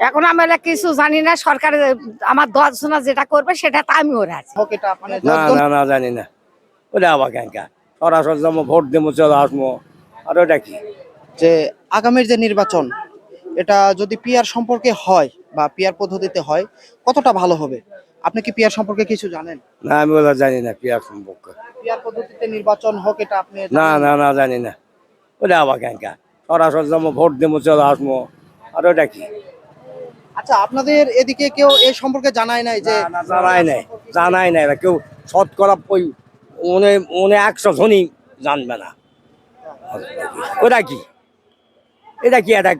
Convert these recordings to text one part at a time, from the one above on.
এখন আমরা কিছু জানি না, সরকার আমার 10 জনা যেটা করবে সেটা তো আমি ওরা আছি। হোক এটা আপনার না না না জানি না। ওটা আবার কেন সরাসরি যাবো, ভোট দেবো, চলে আসবো। আর ওটা কি? যে আগামীর যে নির্বাচন, এটা যদি পিআর সম্পর্কে হয় বা পিআর পদ্ধতিতে হয় কতটা ভালো হবে? আপনি কি পিআর সম্পর্কে কিছু জানেন? না, আমি ওটা জানি না পিয়ার সম্পর্কে। পিআর পদ্ধতিতে নির্বাচন হোক এটা আপনি না জানেন? না না জানি না। ওটা আবার কেন সরাসরি যাবো, ভোট দেবো, চলে আসবো। আর ওটা কি? আচ্ছা, আপনাদের এদিকে কেউ এই সম্পর্কে জানায় নাই যে না, জানাই নাই এরা কেউ। শতকরা ওই মনে মনে 100 জনই জানবে না। ওটা কি? এটা কি একটা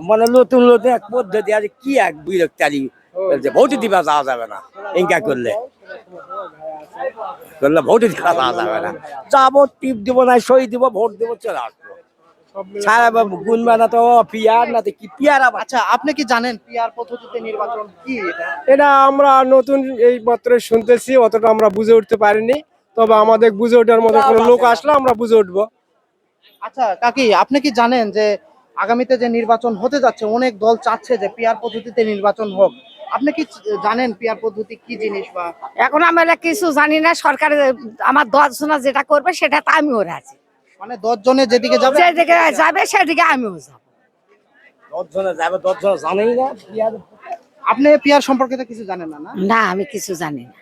মানে নতুন নতুন এক পদ্ধতি আছে, কি এক বিরক্তি ভোট দিবা যাওয়া যাবে না। ইনকা করলে ভোট দিবা যাওয়া যাবে না। যাবো, টিপ দিব না, সই দিব, ভোট দিব, চলে আসবো। সারা গুনবে না তো পিয়ার, না তো কি পিয়ার আবার। আচ্ছা, আপনি কি জানেন পিআর পদ্ধতিতে নির্বাচন কি এটা? এটা আমরা নতুন এই মাত্র শুনতেছি, অতটা আমরা বুঝে উঠতে পারিনি। তবে আমাদের বুঝে ওঠার মতো কোনো লোক আসলে আমরা বুঝে উঠবো। আচ্ছা কাকি, আপনি কি জানেন যে আগামীতে যে নির্বাচন হতে যাচ্ছে অনেক দল চাচ্ছে যে পিআর পদ্ধতিতে নির্বাচন হোক? আপনি কি জানেন পিআর পদ্ধতি কি জিনিস? বা এখন আমরা কিছু জানি না, সরকার আমার 10 জনা যেটা করবে সেটা তো আমি ওরা আছি। মানে 10 জনে যেদিকে যাবে যেদিকে যাবে সেদিকে আমিও যাবো। 10 জনে যাবে, 10 জন জানেই না পিয়ার। আপনি পিআর সম্পর্কে তো কিছু জানেন না, না? না, আমি কিছু জানি না।